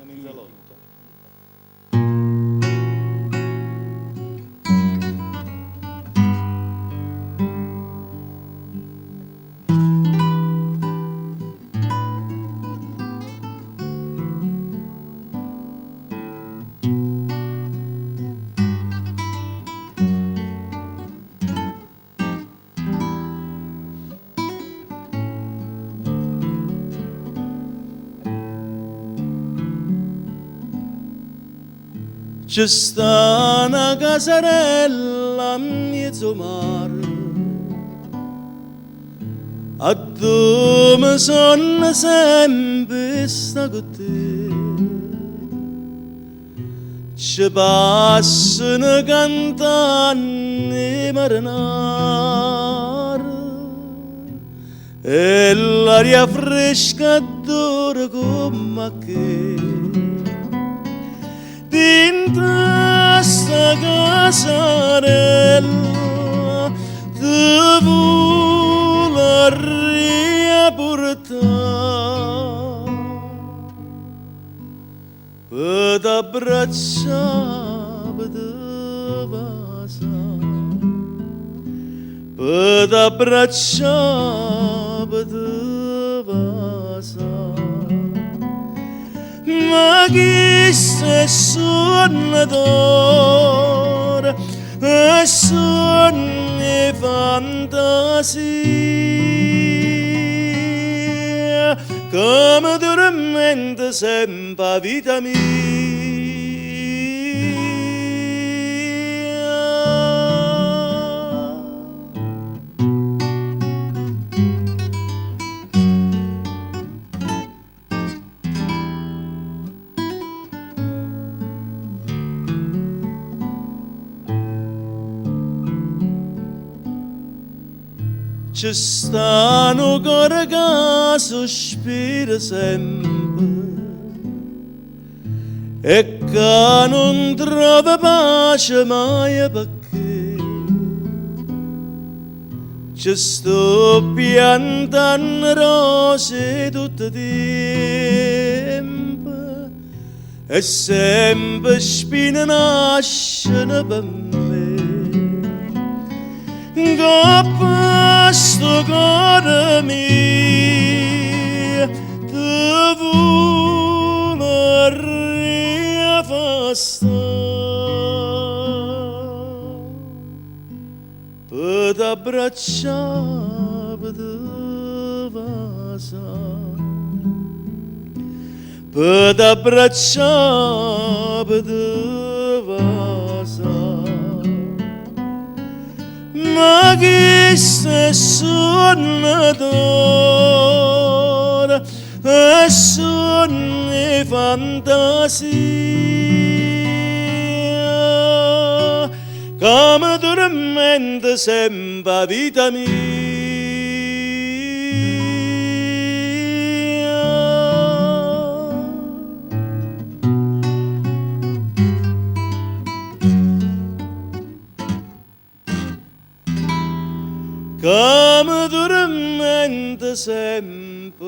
Siamo in salotto. Ci sta una casarella a mezzo mare, a dove sono sempre sta con te. Ci passano cantando i marinari e l'aria fresca d'ora come che. Dintre sta casarella ti vorrei portare per t'abbracciare, per te vasare, per t'abbracciare, per te vasare. Ma chi se sogna d'ora e sogni fantasia come dormente sempre vita mia. Ci stanno cuore che sospira sempre e che non trova pace mai perché ci sto piantando rose tutto il tempo e sempre spine nascono per me. Sto cuore mio ti vorrei far stare per t'abbracciare, per te vasare, per t'abbracciare, per te vasare. Ma chi se sogna d'ora e sogni fantasia come dormente sempre vita mia. Come dormente sempre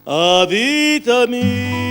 a vita mia.